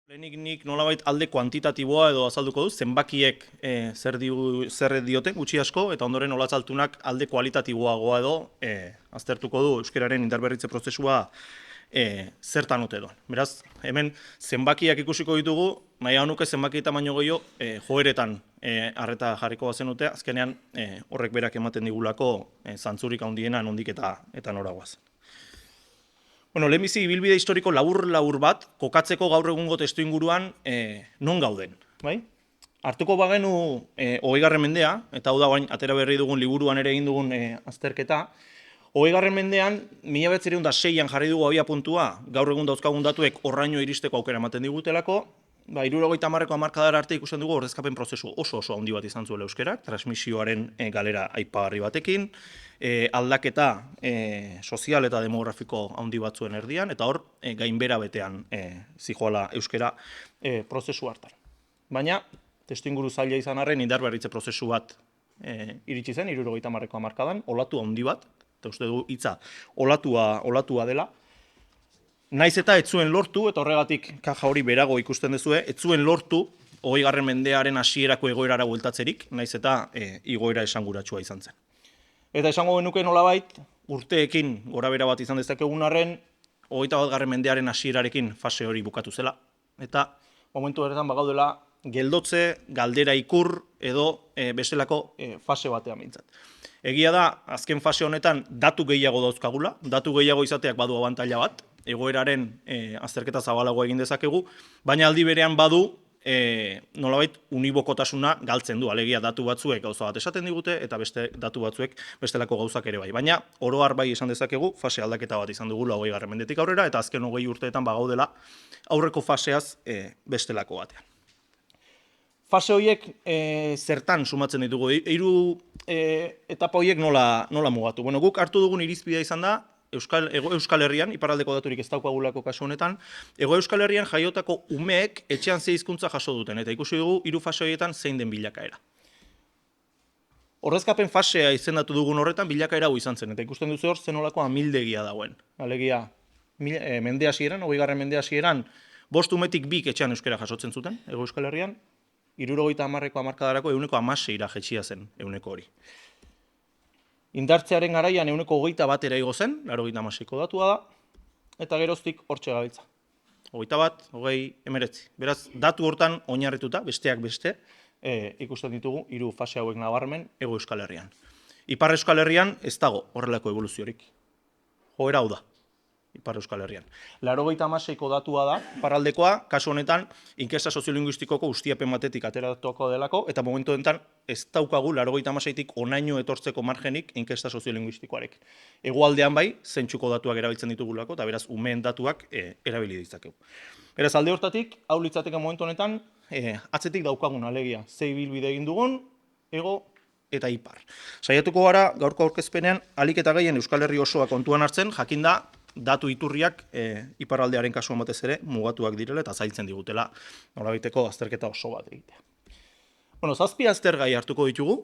Lehenik nik nolabait alde kuantitatiboa edo azalduko du, zenbakiek zer dioten gutxi asko, eta ondoren olatzaltunak alde kualitatiboagoa edo aztertuko du euskararen indarberritze prozesua zertan ote doan. Beraz, hemen zenbakiak ikusiko ditugu, nahi nuke zenbakietan baino gehiago joeretan arreta jarriko bazenute, azkenean horrek berak ematen digulako zantzurik handiena nondik eta noragoaz. Bueno, lehenbizi ibilbide historiko labur bat, kokatzeko gaur egungo testuinguruan non gauden, bai? Hartuko bagenu 20. mendea, eta hau da orain atera berri dugun liburuan ere egin dugun azterketa, 20. mendean, 1906an jarri dugu abia puntua, gaur egun dauzkagun datuek horraino iristeko aukera ematen digutelako, 70ko hamarkadara arte ikusten dugu ordezkapen prozesu oso handi bat izan zuela euskerak, transmisioaren galera aipagarri batekin, aldaketa sozial eta demografiko handi batzuen erdian, eta hor gainbera betean zijoala euskera prozesu hartan. Baina, testuinguru zaila izan arren indarberritze prozesu bat iritsi zen, 70ko hamarkadan, olatu handi bat, eta uste du hitza olatua dela, naiz eta ez zuen lortu, eta horregatik kaja hori berago ikusten duzue, ez zuen lortu 20. mendearen hasierako egoerara bueltatzerik, naiz eta igoera esanguratsua izan zen. Eta esango genuke nolabait, urteekin gorabehera bat izan dezakegun arren, 21. mendearen hasierarekin fase hori bukatu zela, eta momentu horretan bagaudela geldotze, galdera ikur edo bestelako fase batean behintzat. Egia da, azken fase honetan datu gehiago dauzkagula, datu gehiago izateak badu abantaila bat, egoeraren azterketa zabalagoa egin dezakegu, baina aldi berean badu nolabait unibokotasuna galtzen du, alegia datu batzuek gauza bat esaten digute, eta beste datu batzuek bestelako gauzak ere bai. Baina oro har bai esan dezakegu, fase aldaketa bat izan dugula 20. mendetik aurrera, eta azken 20 urteetan bagaudela aurreko faseaz bestelako batean. Fase horiek zertan sumatzen ditugu, hiru etapa horiek nola mugatu. Bueno, guk hartu dugun irizpidea izan da, Euskal Herrian, iparraldeko daturik ez daukagulako kasu honetan, Euskal Herrian jaiotako umeek etxean ze hizkuntza jaso duten, eta ikusi dugu hiru fase horietan zein den bilakaera. Ordezkapen fasea izendatu dugun horretan bilakaera hau izan zen, eta ikusten duzu hor zenolako amildegia dagoen. Alegia, mende hasieran, 20. mende hasieran, 5 umetik 2 etxean euskara jasotzen zuten, Euskal Herrian, 70ko hamarkadarako 16%ra jetxia zen hori. Indartzearen garaian 21% igo zen, 86ko datua da, eta geroztik hortxe gabiltza. 21, 20, 19. Beraz, datu hortan oinarrituta, besteak beste, ikusten ditugu hiru fase hauek nabarmen Hego Euskal Herrian. Ipar Euskal Herrian ez dago horrelako evoluziorik. Joera hau da, Ipar Euskal Herrian. 86ko datua da, iparraldekoa, kasu honetan, inkesta soziolinguistikoko ustiapen batetik ateratuko delako, eta momentu honetan ez daukagu 86tik onaino etortzeko margenik inkesta soziolinguistikoarek. Hegoaldean bai, zentsuko datuak erabiltzen ditugulako, eta beraz, umeen datuak erabili ditzakegu. Beraz, alde hortatik, hau litzateke momentu honetan, atzetik daukagun alegia, ze ibilbide egin dugun, Hego eta Ipar. Saiatuko gara, gaurko aurkezpenean, ahalik eta gehien Euskal Herri osoa kontuan hartzen, jakinda, datu iturriak iparraldearen kasuan batez ere mugatuak direla eta zailtzen digutela nolabaiteko azterketa oso bat egitea. Bueno, 7 aztergai hartuko ditugu,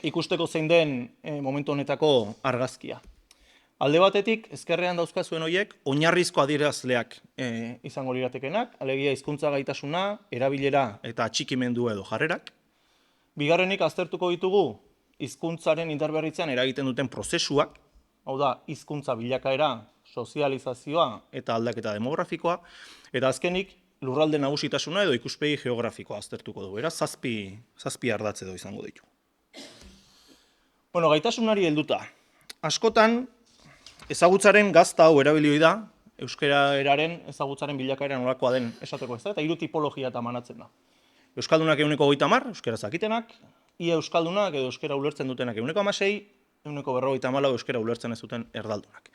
ikusteko zein den momentu honetako argazkia. Alde batetik, ezkerrean dauzkazuen horiek, oinarrizko adierazleak izango liratekenak, alegia hizkuntza gaitasuna, erabilera eta atxikimendu edo jarrerak. Bigarrenik aztertuko ditugu, hizkuntzaren indarberritzean eragiten duten prozesuak, hau da, hizkuntza bilakaera, sozializazioa eta aldaketa demografikoa, eta azkenik lurralde nagusitasuna edo ikuspegi geografikoa aztertuko dugu. Beraz, 7 ardatz edo izango ditu. Bueno, gaitasunari helduta. Askotan, ezagutzaren gazta hau erabilioi da, euskararen ezagutzaren bilakaera nolakoa den esateko ez da, eta 3 tipologia eta manatzen da. Euskaldunak 30%, euskara zakitenak, ia euskaldunak edo euskara ulertzen dutenak 16%, 54% euskara ulertzen ez duten erdaldunak.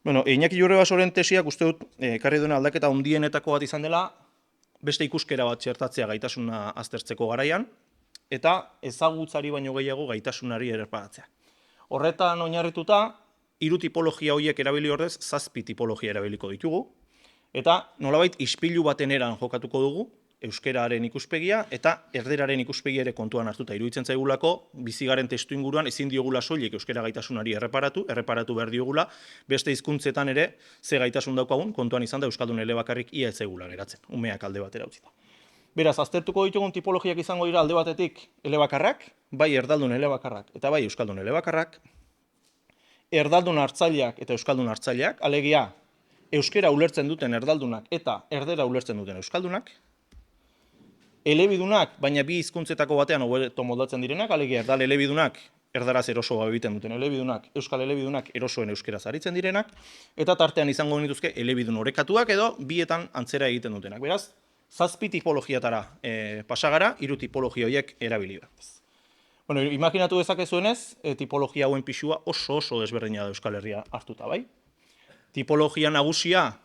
Bueno, Iñaki Jurrebasoren tesiak uste dut ekarri duena aldaketa handienetako bat izan dela, beste ikuskera bat txertatzea gaitasuna aztertzeko garaian, eta ezagutzari baino gehiago gaitasunari erreparatzea. Horretan oinarrituta, 3 tipologia horiek erabili ordez, 7 tipologia erabiliko ditugu, eta nolabait ispilu baten eran jokatuko dugu, euskeraren ikuspegia eta erderaren ikuspegia ere kontuan hartuta iruditzen zaigulako, bizigaren testu inguruan ezin diogula soilik euskera gaitasunari erreparatu behar diogula, beste hizkuntzetan ere ze gaitasun daukagun, kontuan izan da euskaldun elebakarrik ia ez zaigula geratzen, umeak alde batera utzita. Beraz, aztertuko ditugun tipologiak izango dira alde batetik elebakarrak, bai erdaldun elebakarrak eta bai euskaldun elebakarrak, erdaldun hartzaileak eta euskaldun hartzaileak, alegia euskera ulertzen duten erdaldunak eta erdera ulertzen duten euskaldunak, elebidunak, baina bi hizkuntzetako batean hobeto moldatzen direnak, alegia erdal elebidunak erdaraz eroso egiten duten elebidunak, euskal elebidunak erosoen euskeraz aritzen direnak, eta tartean izango genituzke elebidun orekatuak edo bietan antzera egiten dutenak. Beraz, 7 tipologiatara pasagara, 3 tipologia horiek erabili bat. Bueno, imaginatu dezakezuenez, tipologia hauen pisua oso desberdina da Euskal Herria hartuta, bai? Tipologia nagusia,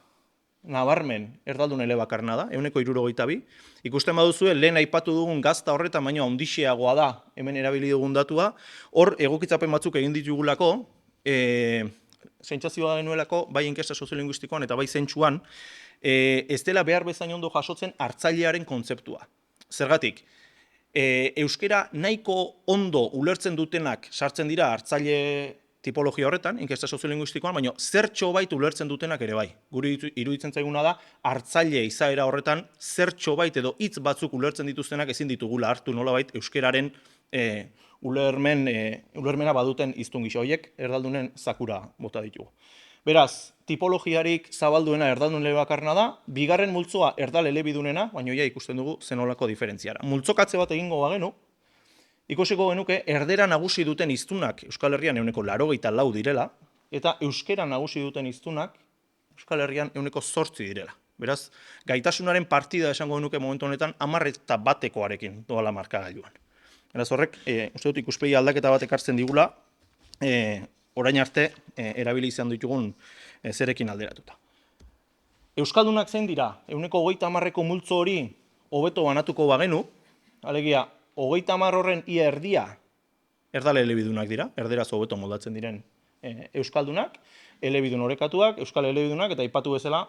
nabarmen, erdaldun elebakarna da, 72. Ikusten baduzue, lehen aipatu dugun gazta horretan, baina ondixeagoa da, hemen erabili dugun datua, hor egokitzapen batzuk egin ditugulako, sentsazioa genuelako, bai inkesta soziolinguistikoan eta bai zentsuan, ez dela behar bezain ondo jasotzen hartzailearen kontzeptua. Zergatik, euskera nahiko ondo ulertzen dutenak sartzen dira hartzaile tipologia horretan, inkesta soziolinguistikoan, baina zertxo bait ulertzen dutenak ere bai. Guri iruditzen zaiguna da, hartzaile izaera horretan zertxo bait edo hitz batzuk ulertzen dituztenak ezin ditugula hartu nolabait euskeraren ulermena baduten hiztun gisa horiek erdaldunen zakura bota ditugu. Beraz, tipologiarik zabalduena erdaldun elebakarna da, bigarren multzoa erdal elebidunena, baina ja ikusten dugu zenolako diferentziara. Multzokatze bat egingo bagenu, ikusiko genuke erdera nagusi duten hiztunak Euskal Herrian 84 direla, eta euskera nagusi duten hiztunak Euskal Herrian 8 direla. Beraz, gaitasunaren partida esango genuke momentu honetan 11-batekoarekin doala markagailuan. Beraz horrek, uste dut ikuspegi aldaketa bat ekartzen digula, orain arte erabili izan ditugun zerekin alderatuta. Euskaldunak zein dira, 30-ko multzo hori hobeto banatuko bagenu, alegia, 30 horren ia erdia erdal elebidunak dira, erderaz hobeto moldatzen diren euskaldunak, elebidun orekatuak, euskal elebidunak, eta aipatu bezala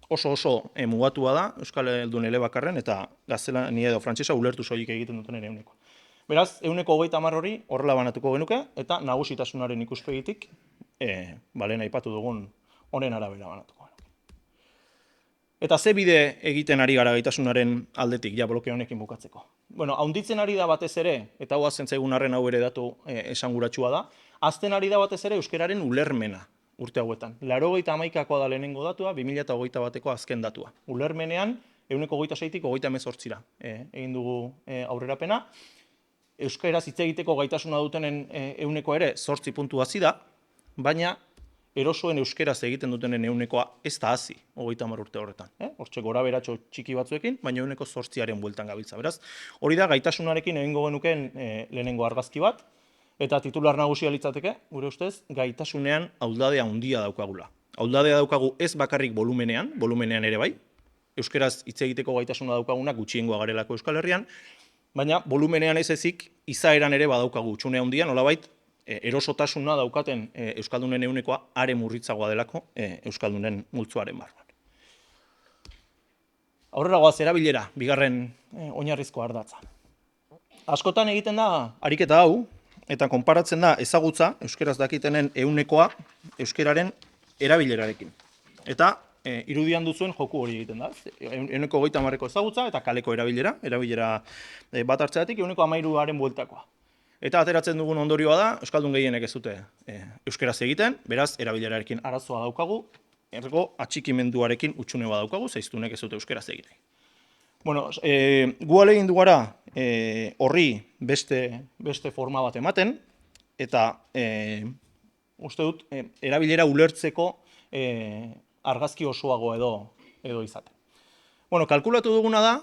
oso mugatua da euskal heldun elebakarren eta gaztelania edo frantsesa ulertu soilik egiten duten ere ehunekoa. Beraz, 30 hori horrela banatuko genuke, eta nagusitasunaren ikuspegitik, lehen aipatu dugun honen arabera banatuko genuke. Eta ze bide egiten ari gara gaitasunaren aldetik, ja bloke honekin bukatzeko. Bueno, haunditzen ari da batez ere, eta hau azten zaigun arren hau ere datu esanguratsua da, azten ari da batez ere euskararen ulermena urte hauetan. 81koa da lehenengo datua, 2021ko azken datua. Ulermenean, 26-tik 38-ra egin dugu aurrerapena. Euskaraz hitz egiteko gaitasuna dutenen ehunekoa ere 8 puntu hazi da, baina erosoen euskaraz egiten dutenen ehunekoa ez da hazi, 30 urte horretan. Hortxe gora beratxo txiki batzuekin, baina 8aren bueltan gabiltza. Beraz, hori da gaitasunarekin egingo genukeen lehenengo argazki bat, eta titular nagusia litzateke, gure ustez, gaitasunean auldadea handia daukagula. Auldadea daukagu ez bakarrik volumenean ere bai, euskaraz hitz egiteko gaitasuna daukaguna gutxiengoa garelako Euskal Herrian, baina volumenean ez ezik izaeran ere badaukagu utxune handia, nolabait erosotasuna daukaten euskaldunen ehunekoa are murritzagoa delako euskaldunen multzoaren barruan. Aurrera goaz erabilera, bigarren oinarrizko ardatza. Askotan egiten da ariketa hau, eta konparatzen da ezagutza, euskaraz dakitenen ehunekoa euskararen erabilerarekin. Eta irudian duzuen joku hori egiten da. 30ko ezagutza eta kaleko erabilera bat hartzeatik 13aren bueltakoa. Eta ateratzen dugun ondorioa da, euskaldun gehienek ez dute euskaraz egiten, beraz erabilerarekin arazoa daukagu, ergo atxikimenduarekin utxune badaukagu, zaiztunek ez dute euskaraz egiten. Bueno, gu ahalegin du gara horri beste forma bat ematen, eta uste dut erabilera ulertzeko argazki osoago edo izaten. Bueno, kalkulatu duguna da,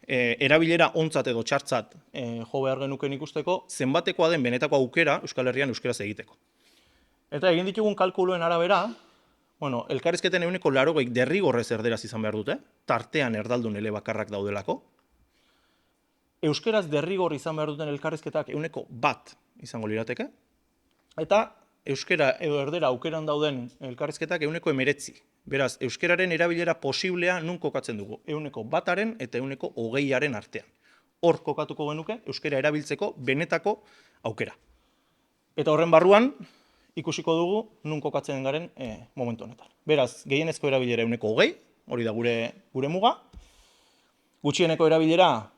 erabilera ontzat edo txartzat jo behar genuken ikusteko, zenbatekoa den benetako aukera Euskal Herrian euskaraz egiteko. Eta egin ditugun kalkuluen arabera, bueno, elkarrizketen 80 derrigorrez erderaz izan behar dute, tartean erdaldun elebakarrak daudelako. Euskaraz derrigor izan behar duten elkarrizketak 1% izango lirateke, eta euskara edo erdera aukeran dauden elkarrizketak 19 Beraz, euskeraren erabilera posiblea nun kokatzen dugu? 100% eta 120% artean. Hor kokatuko genuke euskera erabiltzeko benetako aukera. Eta horren barruan, ikusiko dugu nun kokatzen garen momentu honetan. Beraz, gehienezko erabilera 120, hori da gure muga. Gutxieneko erabilera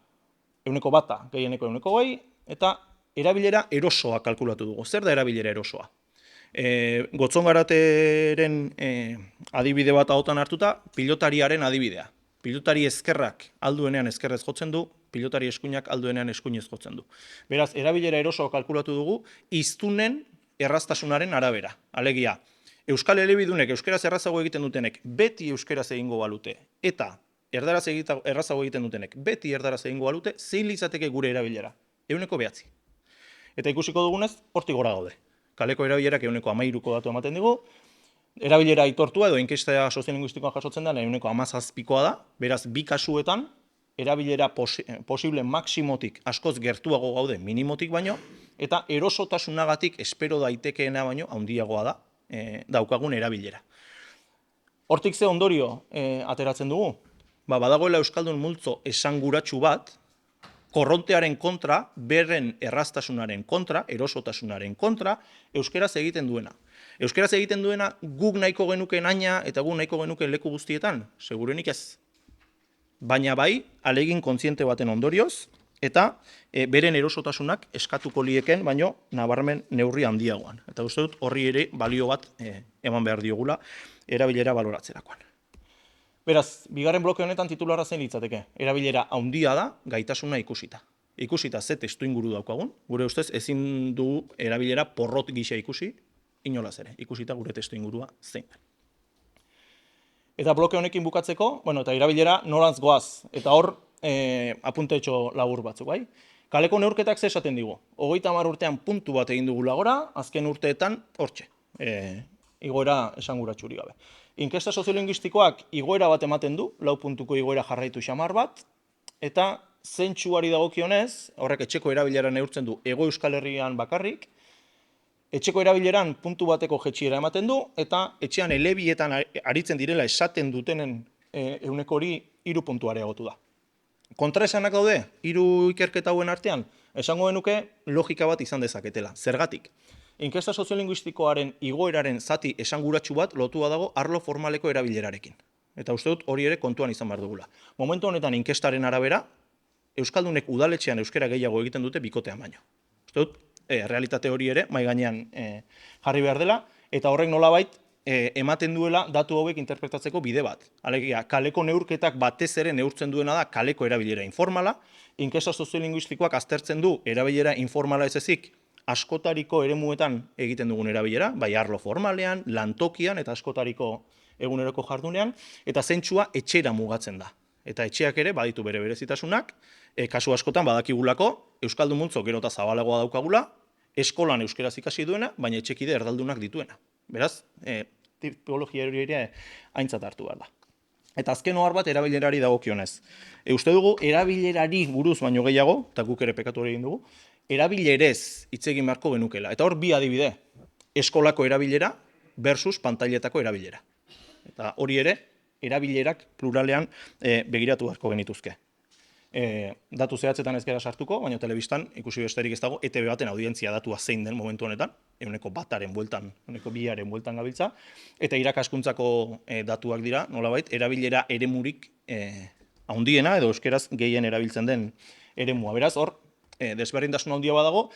1%, gehieneko 120, eta erabilera erosoa kalkulatu dugu. Zer da erabilera erosoa? Gotzongarateren adibide bat ahotan hartuta, pilotariaren adibidea. Pilotari ezkerrak alduenean ezkerrez jotzen du, pilotari eskuinak alduenean eskuinez jotzen du. Beraz, erabilera erosoa kalkulatu dugu, hiztunen erraztasunaren arabera. Alegia, euskal elebidunek euskeraz errazago egiten dutenek beti euskeraz egingo balute, eta erdaraz errazago egiten dutenek beti erdaraz egingo balute, zein litzateke gure erabilera? 9%. Eta ikusiko dugunez, hortik gora gaude. Kaleko erabilerak 13%ko datu ematen digu, erabilera aitortua edo inkesta soziolinguistikoa jasotzen da, 17%koa da, beraz, bi kasuetan, erabilera posible maksimotik askoz gertuago gaude minimotik baino, eta erosotasunagatik espero daitekeena baino handiagoa da daukagun erabilera. Hortik ze ondorio ateratzen dugu? Badagoela euskaldun multzo esanguratsu bat, korrontearen kontra, berren erraztasunaren kontra, erosotasunaren kontra, euskeraz egiten duena. Euskeraz egiten duena guk nahiko genuken aina eta guk nahiko genuken leku guztietan, segurenik ez. Baina bai, alegin kontziente baten ondorioz, eta beren erosotasunak eskatuko lieken, baino nabarmen neurri handiagoan. Eta uste dut horri ere balio bat eman behar diogula erabilera baloratzerakoan. Beraz, bigarren bloke honetan titularra zein litzateke. Erabilera handia da, gaitasuna ikusita. Ikusita ze testuinguru daukagun, gure ustez ezin dugu erabilera porrot gisa ikusi, inolaz ere, ikusita gure testuingurua zein da. Eta bloke honekin bukatzeko, eta erabilera norantz goaz, eta hor apuntetxo labur batzuk, bai? Kaleko neurketak ze esaten digu. 30 urtean puntu bat egin dugula gora, azken urteetan hortxe, igoera esanguratsurik gabe. Inkesta soziolinguistikoak igoera bat ematen du, 4 puntuko igoera jarraitu xamar bat, eta zentsuari dagokionez, horrek etxeko erabilera neurtzen du Hego Euskal Herrian bakarrik, etxeko erabileran puntu bateko jetxiera ematen du, eta etxean elebietan aritzen direla esaten dutenen ehuneko hori 3 puntu areagotu da. Kontraesanak daude, 3 ikerketa hauen artean, esango genuke logika bat izan dezaketela. Zergatik? Inkesta soziolinguistikoaren igoeraren zati esanguratsu bat lotua dago arlo formaleko erabilerarekin. Eta uste dut hori ere kontuan izan behar dugula. Momentu honetan inkestaren arabera, euskaldunek udaletxean euskara gehiago egiten dute bikotean baino. Uste dut, realitate hori ere, mai gainean jarri behar dela, eta horrek nolabait ematen duela datu hauek interpretatzeko bide bat. Alegia, kaleko neurketak batez ere neurtzen duena da kaleko erabilera informala, inkesta soziolinguistikoak aztertzen du erabilera informala ez ezik, askotariko eremuetan egiten dugun erabilera, bai arlo formalean, lantokian eta askotariko eguneroko jardunean, eta zentsua etxera mugatzen da. Eta etxeak ere baditu bere berezitasunak, kasu askotan badakigulako, euskaldun multzo gero eta zabalagoa daukagula, eskolan euskeraz ikasi duena, baina etxekide erdaldunak dituena. Beraz, tipologia hori ere aintzat hartu behar da. Eta azken ohar bat erabilerari dagokionez. Uste dugu erabilerari buruz baino gehiago, eta guk ere pekatu egin dugu, erabilerez hitz egin beharko genukela. Eta hor bi adibide, eskolako erabilera versus pantailetako erabilera. Eta hori ere, erabilerak pluralean begiratu beharko genituzke. Datu zehatzetan ez gara sartuko, baina telebistan ikusi besterik ez dago, ETB baten audientzia datua zein den momentu honetan, 1%aren bueltan, 2%aren bueltan gabiltza, eta irakaskuntzako datuak dira, nolabait, erabilera eremurik handiena edo euskeraz gehien erabiltzen den eremua. Beraz, hor, desberdintasun handia badago,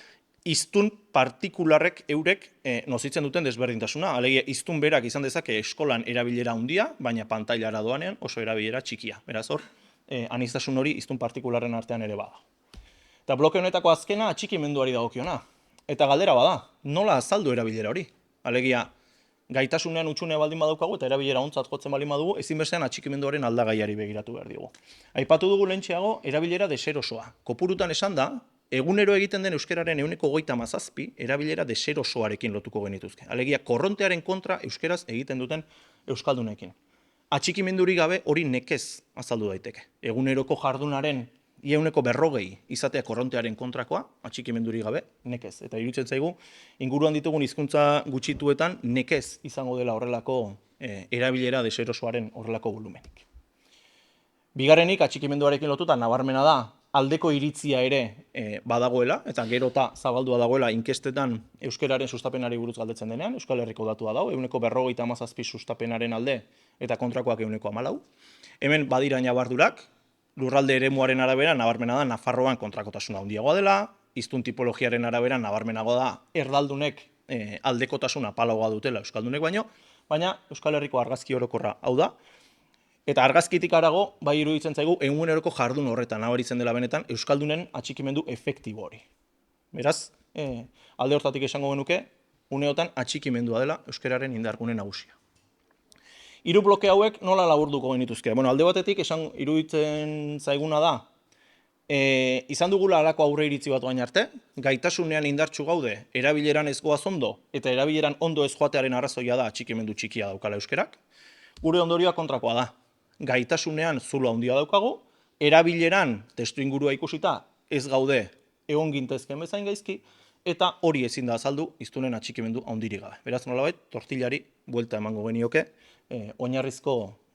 hiztun partikularrek eurek nozitzen duten desberdintasuna. Alegia, hiztun berak izan dezake eskolan erabilera handia, baina pantailara doanean oso erabilera txikia. Beraz, hor, aniztasun hori hiztun partikularren artean ere bada. Eta bloke honetako azkena atxikimenduari dagokiona. Eta galdera bada, nola azaldu erabilera hori? Alegia, gaitasunean utxune baldin badaukagu eta erabilera ontzat jotzen baldin badugu, ezinbestean atxikimenduaren aldagaiari begiratu behar digu. Aipatu dugu lehentxeago erabilera deserosoa. Kopurutan esan da, egunero egiten den euskeraren 37% erabilera deserosoarekin lotuko genituzke. Alegia, korrontearen kontra euskeraz egiten duten euskaldunekin. Atxikimendurik gabe hori nekez azaldu daiteke. Eguneroko jardunaren ia 40% izatea korrontearen kontrakoa, atxikimendurik gabe, nekez. Eta iruditzen zaigu, inguruan ditugun hizkuntza gutxituetan nekez izango dela horrelako erabilera deserosoaren horrelako volumenik. Bigarrenik, atxikimenduarekin lotuta nabarmena da, aldeko iritzia ere badagoela, eta gero eta zabaldua dagoela inkestetan euskararen sustapenari buruz galdetzen denean, Euskal Herriko datua dago, 57% sustapenaren alde eta kontrakoak 14%. Hemen badira ñabardurak, lurralde eremuaren arabera nabarmena da Nafarroan kontrakotasuna handiagoa dela, hiztun tipologiaren arabera nabarmenago da erdaldunek aldekotasuna apalagoa dutela euskaldunek baina Euskal Herriko argazki orokorra hau da. Eta argazkitik harago, bai iruditzen zaigu, eguneroko jardun horretan nabaritzen dela benetan euskaldunen atxikimendu efektibo hori. Beraz, alde hortatik esango genuke, uneotan atxikimendua dela euskararen indargune nagusia. Hiru bloke hauek nola laburduko genituzke? Bueno, alde batetik iruditzen zaiguna da, izan dugula halako aurre iritzi bat baina arte, gaitasunean indartsu gaude, erabileran ez goaz ondo, eta erabileran ondo ez joatearen arrazoia da atxikimendu txikia daukala euskerak. Gure ondorioa kontrakoa da. Gaitasunean zulo handia daukagu, erabileran testu ingurua ikusita ez gaude egon gintezken bezain gaizki, eta hori ezin da azaldu hiztunen atxikimendu handirik gabe. Beraz, nolabait, tortillari buelta emango genioke oinarrizko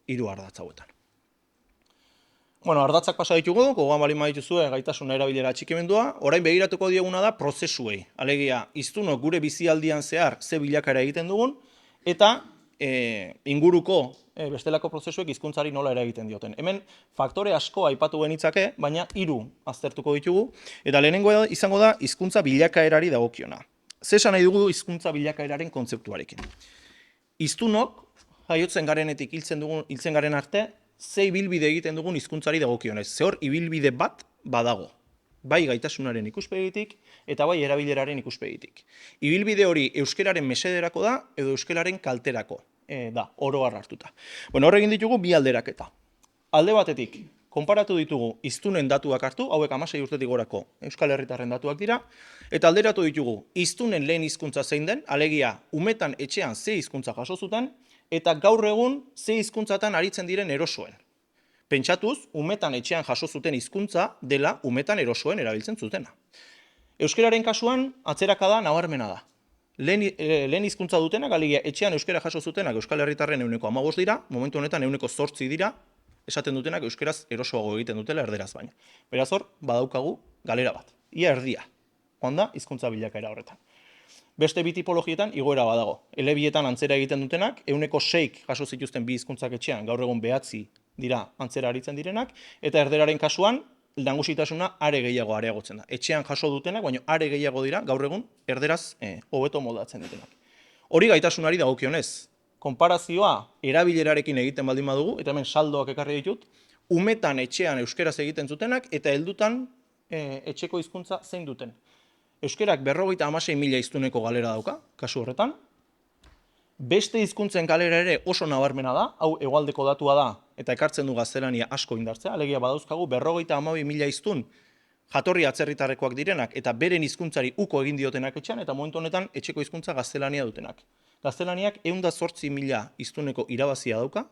hiru ardatz hauetan. Bueno, ardatzak pasa ditugu, gogoan bali badituzue gaitasuna erabilera atxikimendua, orain begiratuko dieguna da prozesuei. Alegia, hiztunok gure bizialdian zehar ze bilakaera egiten dugun, eta inguruko bestelako prozesuek hizkuntzari nola eragiten dioten. Hemen faktore asko aipatu genitzake, baina 3 aztertuko ditugu, eta lehenengoa izango da hizkuntza bilakaerari dagokiona. Ze esan nahi dugu hizkuntza bilakaeraren kontzeptuarekin? Hiztunok jaiotzen garenetik hiltzen garen arte, ze ibilbide egiten dugun hizkuntzari dagokionez. Ze hor ibilbide bat badago. Bai gaitasunaren ikuspegitik eta bai erabileraren ikuspegitik. Ibilbide hori euskararen mesederako da edo euskararen kalterako da, oro har hartuta. Bueno, hor egin ditugu bi alderaketa. Alde batetik, konparatu ditugu hiztunen datuak hartu, hauek 16 urtetik gorako Euskal Herritarren datuak dira, eta alderatu ditugu hiztunen lehen hizkuntza zein den, alegia umetan etxean ze hizkuntza jaso zuten, eta gaur egun ze hizkuntzatan aritzen diren erosoen. Pentsatuz, umetan etxean jaso zuten hizkuntza dela umetan erosoen erabiltzen zutena. Euskararen kasuan atzerakada nabarmena da. Lehen hizkuntza dutenak, alegia etxean euskara jaso zutenak Euskal Herritarren 15% dira, momentu honetan 8% dira, esaten dutenak euskaraz erosoago egiten dutela erderaz baina. Beraz hor, badaukagu galera bat. Ia erdia, onda hizkuntza bilakaera horretan. Beste bi tipologietan igoera badago. Elebietan antzera egiten dutenak, 6% jaso zituzten bi hizkuntzak etxean, gaur egun 9 dira antzera aritzen direnak, eta erderaren kasuan, nagusitasuna are gehiago areagotzen da. Etxean jaso dutenak, baina are gehiago dira, gaur egun erderaz hobeto moldatzen dutenak. Hori gaitasunari dagokionez. Konparazioa erabilerarekin egiten baldin badugu, eta hemen saldoak ekarri ditut, umetan etxean euskeraz egiten zutenak, eta heldutan etxeko hizkuntza zein duten. Euskerak 56.000 hiztuneko galera dauka, kasu horretan. Beste hizkuntzen galera ere oso nabarmena da, hau hegoaldeko datua da, eta ekartzen du gaztelania asko indartzea, alegia badauzkagu 52.000 hiztun jatorri atzerritarrekoak direnak, eta beren hizkuntzari uko egin diotenak etxean, eta momentu honetan etxeko hizkuntza gaztelania dutenak. Gaztelaniak 108.000 hiztuneko irabazia dauka,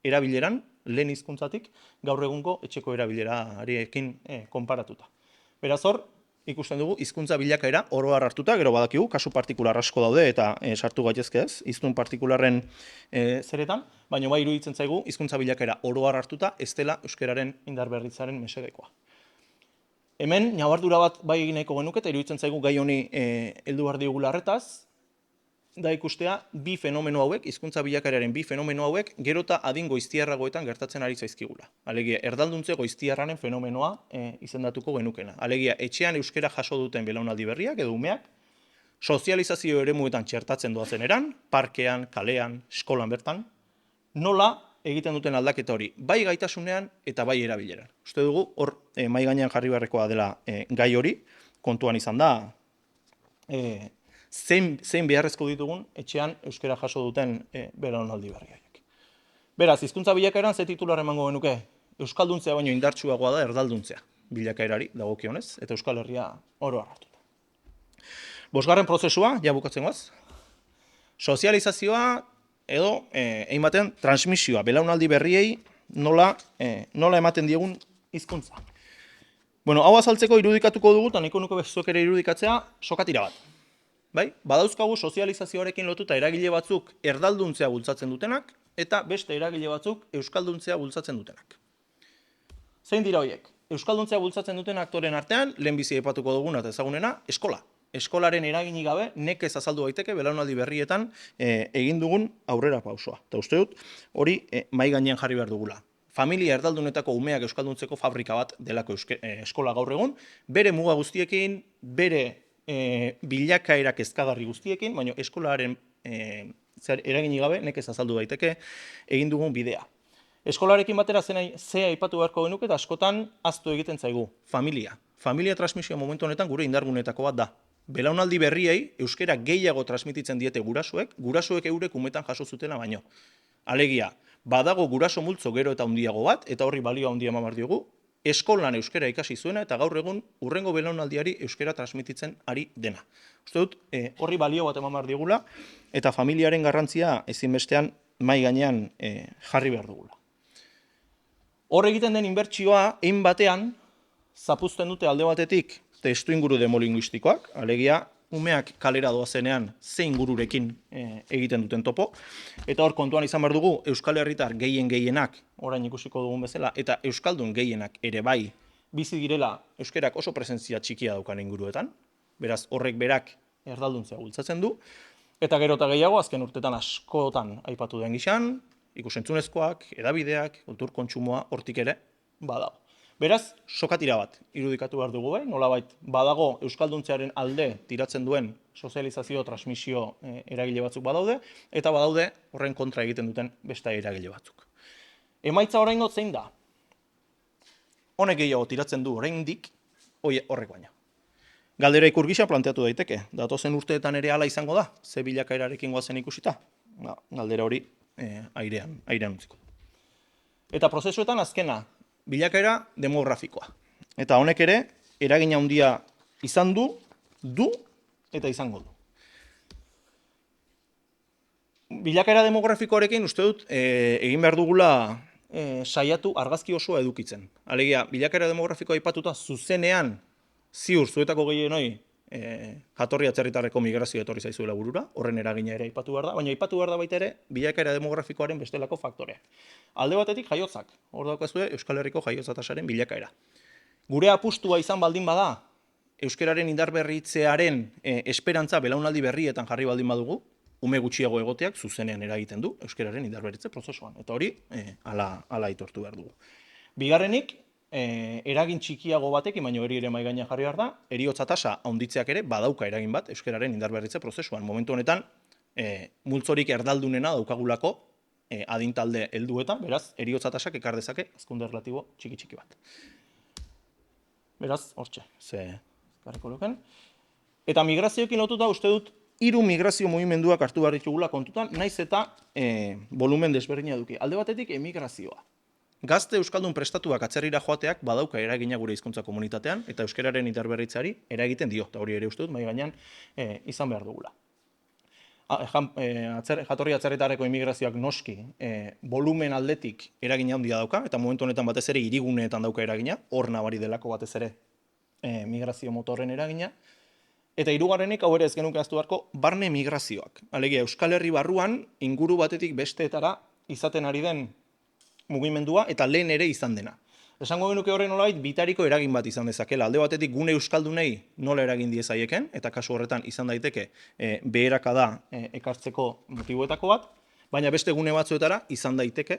erabileran, lehen hizkuntzatik, gaur egungo etxeko erabilerariekin konparatuta. Beraz hor, ikusten dugu hizkuntza bilakaera oro har hartuta, gero badakigu, kasu partikular asko daude eta sartu gaitezke ez, hiztun partikularren zeretan, baina bai iruditzen zaigu hizkuntza bilakaera oro har hartuta ez dela euskararen indarberritzaren mesedekoa. Hemen ñabardura bat bai egin nahiko genuke eta iruditzen zaigu gai honi heldu behar diogula harretaz, da ikustea bi fenomeno hauek, hizkuntza bilakaeraren bi fenomeno hauek, gero eta adin goiztiarragoetan gertatzen ari zaizkigula. Alegia, erdalduntze goiztiarranen fenomenoa izendatuko genukena. Alegia, etxean euskera jaso duten belaunaldi berriak edo umeak, sozializazio eremuetan txertatzen doazen eran, parkean, kalean, eskolan bertan, nola egiten duten aldaketa hori, bai gaitasunean eta bai erabileran. Uste dugu, hor mahai gainean jarri beharrekoa dela gai hori, kontuan izan da, zein beharrezko ditugun etxean euskara jaso duten belaunaldi berriak. Beraz, hizkuntza bilakaeran ze titular emango genuke? Euskalduntzea baino indartsuagoa da erdalduntzea bilakaerari dagokionez, eta Euskal Herria oro har hartuta. 5. prozesua, ja bukatzen goaz. Sozializazioa edo, egin batean, transmisioa, belaunaldi berriei nola ematen diegun hizkuntza. Bueno, hau azaltzeko irudikatuko dugu, eta nahiko nuke zuek ere irudikatzea, sokatira bat. Bai? Badauzkagu sozializazioarekin lotuta eragile batzuk erdalduntzea bultzatzen dutenak, eta beste eragile batzuk euskalduntzea bultzatzen dutenak. Zein dira horiek? Euskalduntzea bultzatzen duten aktoren artean, lehenbizi aipatuko duguna eta ezagunena, eskola. Eskolaren eraginik gabe, nekez azaldu daiteke belaunaldi berrietan egin dugun aurrera pausoa. Eta uste dut, hori mahai gainean jarri behar dugula. Familia erdaldunetako umeak euskalduntzeko fabrika bat delako eskola gaur egun, bere muga guztiekin, bere bilakaera kezkagarri guztiekin, baina eskolaren eraginik gabe, nekez azaldu daiteke egin dugun bidea. Eskolarekin batera ze aipatu beharko genuke eta askotan ahaztu egiten zaigu. Familia. Familia transmisioa momentu honetan gure indargunetako bat da. Belaunaldi berriei euskera gehiago transmititzen diete gurasoek eurek umetan jaso zutena baino. Alegia, badago guraso multzo gero eta handiago bat, eta horri balio handia eman behar diogu, eskolan euskera ikasi zuena eta gaur egun hurrengo belaunaldiari euskera transmititzen ari dena. Uste dut, horri balio bat eman behar diogula, eta familiaren garrantzia ezinbestean mahai gainean jarri behar dugula. Hor egiten den inbertsioa, hein batean, zapuzten dute alde batetik testuinguru demolinguistikoak, alegia, umeak kalera doazenean ze ingururekin egiten duten topo, eta hor kontuan izan behar dugu Euskal Herritar gehienak, orain ikusiko dugun bezala, eta Euskaldun gehienak ere bai, bizi direla euskerak oso presentzia txikia daukan inguruetan, beraz horrek berak erdalduntzea bultzatzen du, eta gero eta gehiago azken urtetan askotan aipatu den gizan, ikusentzunezkoak, edabideak, kultur kontsumoa hortik ere badago. Beraz, sokatira bat irudikatu behar dugu, nolabait badago euskalduntzearen alde tiratzen duen sozializazio, transmisio eragile batzuk badaude, eta badaude horren kontra egiten duten beste eragile batzuk. Emaitza oraingo zein da? Honek gehiago tiratzen du oraindik, horrek baina. Galdera ikur gisa planteatu daiteke, datozen urteetan ere hala izango da, ze bilakaerarekin goazen ikusita? Galdera hori airean utziko. Eta prozesuetan azkena, bilakaera demografikoa. Eta honek ere, eragina handia izan du eta izango du. Bilakaera demografikoarekin uste dut egin behar dugula saiatu argazki osoa edukitzen. Alegia, bilakaera demografikoa aipatuta zuzenean ziur zuetako gehienoi jatorri atzerritarreko migrazio etorri zaizuela burura, horren eragina ere aipatu behar da, baina aipatu behar da baita ere bilakaera demografikoaren bestelako faktoreak. Alde batetik jaiotzak, hor daukazue Euskal Herriko jaiotza tasaren bilakaera. Gure apustua izan baldin bada, euskararen indarberritzearen esperantza belaunaldi berrietan jarri baldin badugu, ume gutxiago egoteak zuzenean eragiten du euskararen indarberritze prozesuan, eta hori hala aitortu behar dugu. Bigarrenik, eragin txikiago batekin, baina hori ere mahai gainean jarri behar da, heriotza tasa handitzeak ere badauka eragin bat euskararen indarberritze prozesuan. Momentu honetan, multzorik erdaldunena daukagulako adintalde helduetan, beraz, heriotza tasak ekar dezake hazkunde relatibo txiki bat. Beraz, hortxe, karriko luken. Eta migrazioekin lotuta uste dut 3 migrazio mugimenduak hartu behar ditugula kontutan, naiz eta volumen desberdina eduki. Alde batetik emigrazioa. Gazte euskaldun prestatuak atzerrira joateak badauka eragina gure hizkuntza komunitatean eta euskararen indarberritzeari eragiten dio, eta hori ere uste dut mahai gainean izan behar dugula. Jatorri atzerritarreko emigrazioak noski volumen aldetik eragina handia dauka, eta momentu honetan batez ere hiriguneetan dauka eragina, hor nabari delako batez ere migrazio motorren eragina, eta hirugarrenik hau ere ez genuke ahaztu beharko barne migrazioak. Alegia, Euskal Herri barruan inguru batetik besteetara izaten ari den mugimendua eta lehen ere izan dena. Esango genuke horren nolabait bitariko eragin bat izan dezakela. Alde batetik gune euskaldunei nola eragin diezaieken, eta kasu horretan izan daiteke beherakada ekartzeko motiboetako bat, baina beste gune batzuetara izan daiteke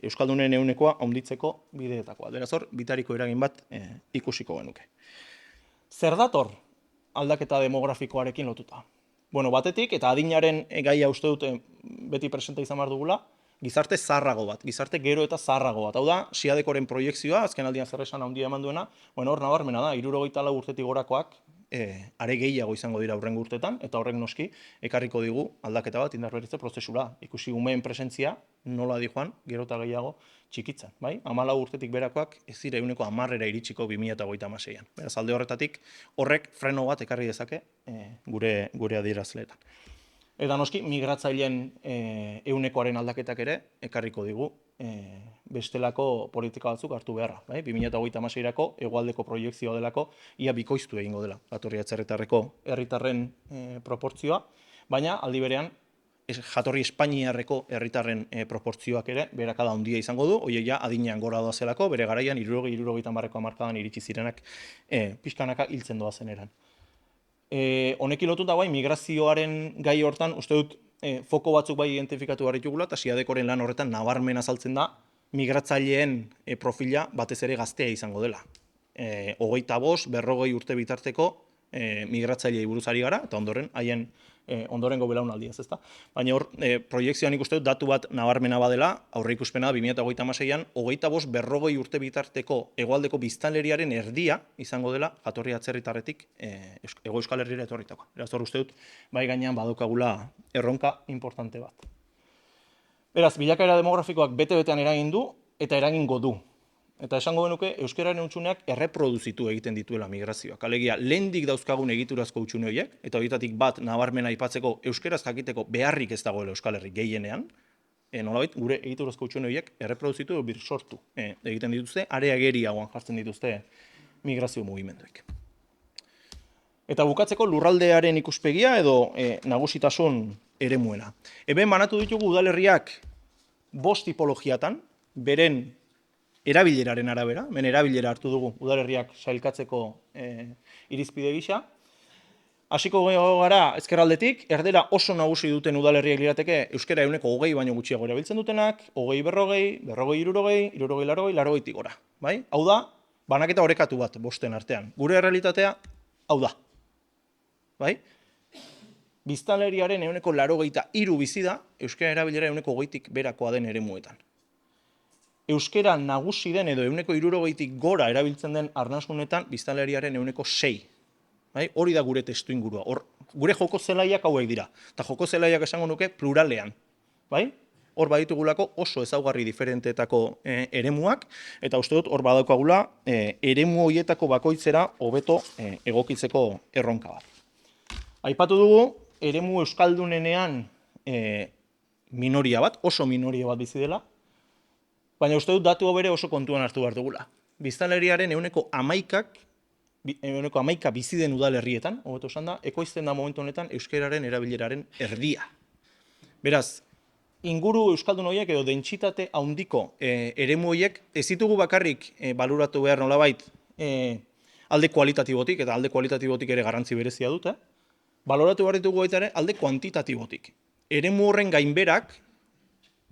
euskaldunen ehunekoa handitzeko bideetakoa. Beraz hor, bitariko eragin bat ikusiko genuke. Zer dator aldaketa demografikoarekin lotuta? Bueno, batetik, eta adinaren gaia uste dute beti presente izan behar dugula, gizarte zaharrago bat, gizarte gero eta zaharrago bat. Hau da, Siadekoren proiekzioa, azken aldian zer esan handia eman duena, hor nabarmena da, 64 urtetik gorakoak are gehiago izango dira hurrengo urtetan, eta horrek noski ekarriko digu aldaketa bat indarberritze prozesura. Ikusi umeen presentzia nola di joan, gero eta gehiago txikitzen. 14 urtetik berakoak ez dira 10% iritsiko 2026an. Beraz, alde horretatik horrek freno bat ekarri dezake gure adierazleetan. Eta noski, migratzaileen ehunekoaren aldaketak ere ekarriko digu bestelako politika batzuk hartu beharra. 2026erako hegoaldeko proiektzioa delako ia bikoiztu egingo dela jatorri atzerritarreko herritarren proportzioa, baina aldi berean jatorri espainiarreko herritarren proportzioak ere beherakada handia izango du, horiek ja adinean gora doazelako, bere garaian 60-70ko hamarkadan iritsi zirenak pixkanaka hiltzen doazen eran. Honekin lotuta bai, migrazioaren gai hortan, uste dut foko batzuk bai identifikatu behar ditugula, eta SIADECoren lan horretan nabarmen azaltzen da, migratzaileen profila batez ere gaztea izango dela. 25-40 urte bitarteko migratzailei buruz ari gara, eta haien ondorengo belaunaldiaz, ezta? Baina hor, proiekzioan ikuste dut datu bat nabarmena badela, aurreikuspena da 2036an, 25-40 urte bitarteko hegoaldeko biztanleriaren erdia izango dela jatorri atzerritarretik Hego Euskal Herriera etorritakoa. Beraz, hor uste dut, bai gainean badokagula erronka importante bat. Beraz, bilakaera demografikoak bete-betean eragin du eta eragingo du. Eta esango genuke, euskararen hutsuneak erreproduzitu egiten dituela migrazioak. Alegia, lehendik dauzkagun egiturazko hutsune horiek, eta horietatik bat nabarmena aipatzeko euskaraz jakiteko beharrik ez dagoela Euskal Herri gehienean, nolabait, gure egiturazko hutsune horiek erreproduzitu edo birsortu egiten dituzte, area geriagoan jartzen dituzte migrazio mugimenduek. Eta bukatzeko lurraldearen ikuspegia edo nagusitasun eremuena. Hemen banatu ditugu udalerriak 5 tipologiatan, beren erabileraren arabera, hemen erabilera hartu dugu udalerriak sailkatzeko irizpide gisa. Hasiko gara ezkerraldetik, erdera oso nagusi duten udalerriak lirateke euskara 20 baino gutxiago erabiltzen dutenak, 20-40, 40-60, 60-80, 80-tik gora. Hau da, banaketa orekatu bat bosten artean. Gure errealitatea, hau da. Biztanleriaren 80-83 bizi da, euskara erabilera 20-20tik berakoa den eremuetan. Euskara nagusi den edo 60-tik gora erabiltzen den arnasgunetan biztanleriaren 6. Hori da gure testu ingurua. Gure joko zelaiak hauek dira. Eta joko zelaiak esango nuke pluralean. Hor baditugulako oso ezaugarri diferentetako eremuak, eta uste dut hor badaukagula eremu horietako bakoitzera hobeto egokitzeko erronka bat. Aipatu dugu, eremu euskaldunenean minoria bat, oso minoria bat bizi dela, baina uste dut datu bere oso kontuan hartu behar dugula. Biztanleriaren 11 bizi den udalerrietan, hobeto esan da, ekoizten da momentu honetan euskararen erabileraren erdia. Beraz, inguru euskaldun horiek edo dentsitate handiko eremu horiek ez ditugu bakarrik baloratu behar nolabait alde kualitatibotik, eta alde kualitatibotik ere garrantzi berezia dute, baloratu behar ditugu baita ere alde kuantitatibotik. Eremu horren gainberak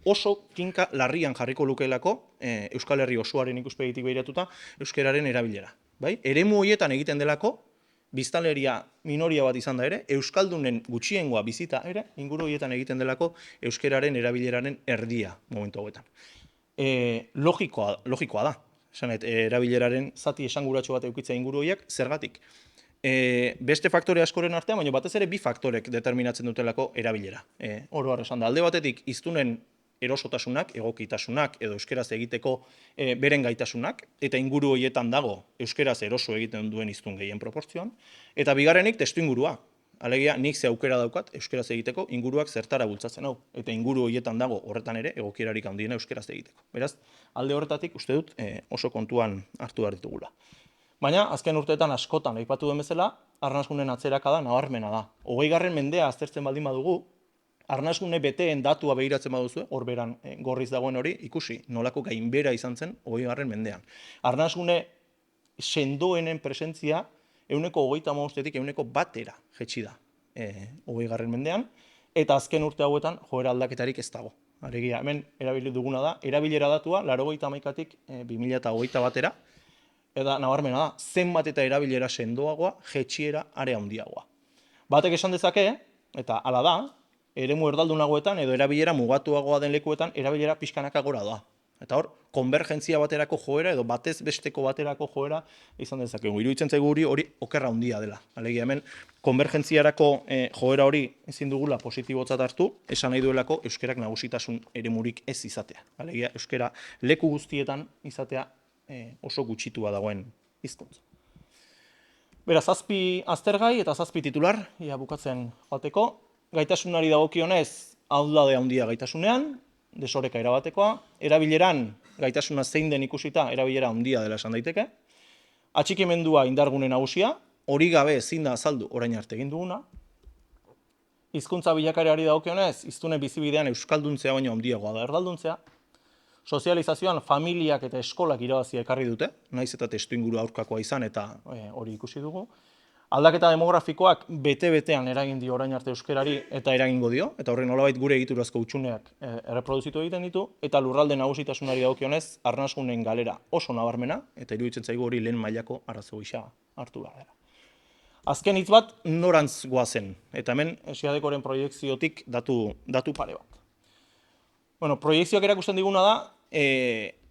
oso kinka larrian jarriko lukeelako Euskal Herri osoaren ikuspegitik behiratuta euskararen erabilera. Eremu horietan egiten delako, biztanleria minoria bat izan da ere, euskaldunen gutxiengoa bizita ere, inguru horietan egiten delako euskararen erabileraren erdia momentu hauetan. Logikoa da, erabileraren zati esanguratsu bat eukitzea inguru horiek, zergatik. Beste faktore askoren artean, baina batez ere 2 faktorek determinatzen dutelako erabilera. Oro har esan da, alde batetik hiztunen erosotasunak, egokitasunak edo euskaraz egiteko beren gaitasunak, eta inguru horietan dago euskaraz eroso egiten duen hiztun gehien proportzioan, eta bigarrenik testu ingurua. Alegia, nik ze aukera daukat euskaraz egiteko inguruak zertara bultzatzen hau, eta inguru horietan dago horretan ere egokierarik handiena euskaraz egiteko. Beraz, alde horretatik uste dut oso kontuan hartu behar ditugula. Baina, azken urteetan askotan aipatu den bezala, arnasgunen atzerakada nabarmena da. 20. mendea aztertzen baldin badugu, arnasgune beteen datua behiratzen baduzu, hor beran gorriz dagoen hori, ikusi nolako gainbera izan zen 20. mendean. Arnasgune sendoenen presentzia 25-tik 1%ra jetxi da 20. mendean, eta azken urte hauetan joera aldaketarik ez dago. Alegia, hemen erabili duguna da, erabilera datua 81-tik 2021-era, eta nabarmena da, zenbat eta erabilera sendoagoa, jetxiera area handiagoa. Batek esan dezake, eta hala da, eremu erdaldunagoetan edo erabilera mugatuagoa den lekuetan erabilera pixkanaka gora da. Eta hor, konvergentzia baterako joera edo batez besteko baterako joera izan dezakegu. Iruditzen zaigu hori okerra handia dela. Alegia hemen, konvergentziarako joera hori ezin dugula positibotzat hartu, esan nahi duelako euskarak nagusitasun eremurik ez izatea. Alegia, euskara leku guztietan izatea oso gutxitua dagoen hizkuntza. Beraz, 7 aztergai eta 7 titular, ia bukatzen joateko. gaitasunari dagokionez, aldade handia gaitasunean, desoreka erabatekoa, erabileran gaitasuna zein den ikusita, erabilera handia dela esan daiteke, atxikimendua indargune nagusia, hori gabe ezin da azaldu orain arte egin duguna, hizkuntza bilakaerari dagokionez, hiztunen bizibidean euskalduntzea baino handiagoa da erdalduntzea, sozializazioan familiak eta eskolak irabazia ekarri dute, naiz eta testuinguru aurkakoa izan eta hori ikusi dugu. Aldaketa demografikoak bete-betean eragin dio orain arte euskerari eta eragingo dio, eta horren nolabait gure egiturazko hutsuneak erreproduzitu egiten ditu, eta lurralde nagusitasunari dagokionez, arnasgunen galera oso nabarmena, eta iruditzen zaigu hori lehen mailako arazo gisa hartu behar dela. Azken hitz bat norantz goazen, eta hemen SIADECOren proiekziotik datu pare bat. Bueno, proiekzioak erakusten diguna da,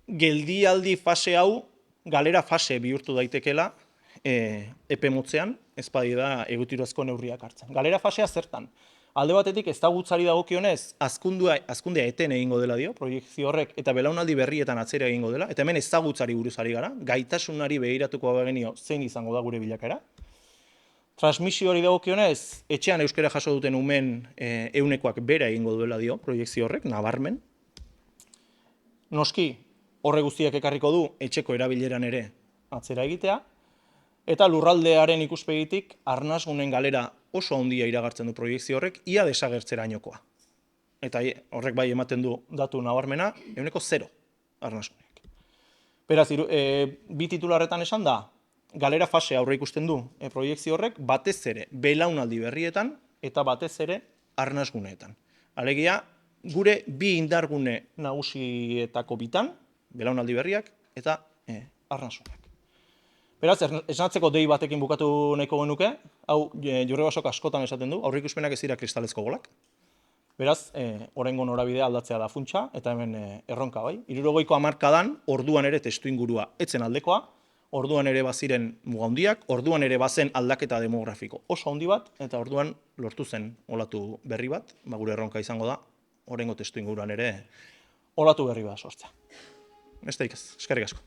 geldialdi fase hau galera fase bihurtu daitekela epe motzean, ez da egiturazko neurriak hartzen. Galera fasea zertan? Alde batetik ezagutzari dagokionez hazkundea eten egingo dela dio, proiekzio horrek, eta belaunaldi berrietan atzera egingo dela, eta hemen ezagutzari buruz ari gara, gaitasunari begiratuko bagenio zein izango da gure bilakaera. Transmisioari dagokionez, etxean euskara jaso duten umen ehunekoak bera egingo duela dio, proiekzio horrek, nabarmen. Noski, horre guztiak ekarriko du etxeko erabileran ere atzera egitea, eta lurraldearen ikuspegitik arnasgunen galera oso handia iragartzen du proiekzio horrek, ia desagertzerainokoa. Eta horrek bai ematen du datu nabarmena, 0% arnasgunek. Beraz, bi titularretan esan da, galera fase aurre ikusten du proiekzio horrek, batez ere belaunaldi berrietan eta batez ere arnasguneetan. Alegia, gure bi indargune nagusietako bitan, belaunaldi berriak eta arnasgunak. Beraz, esnatzeko dei batekin bukatu nahiko genuke, hau Jurrebasok askotan esaten du, aurreikuspenak ez dira kristalezko golak. Beraz, oraingo norabidea aldatzea da funtsa, eta hemen erronka bai. 70ko hamarkadan, orduan ere testuingurua etzen aldekoa, orduan ere baziren muga handiak, orduan ere bazen aldaketa demografiko oso handi bat, eta orduan lortu zen olatu berri bat, gure erronka izango da, oraingo testuinguruan ere olatu berri bat sortzea. Besterik ez, eskerrik asko.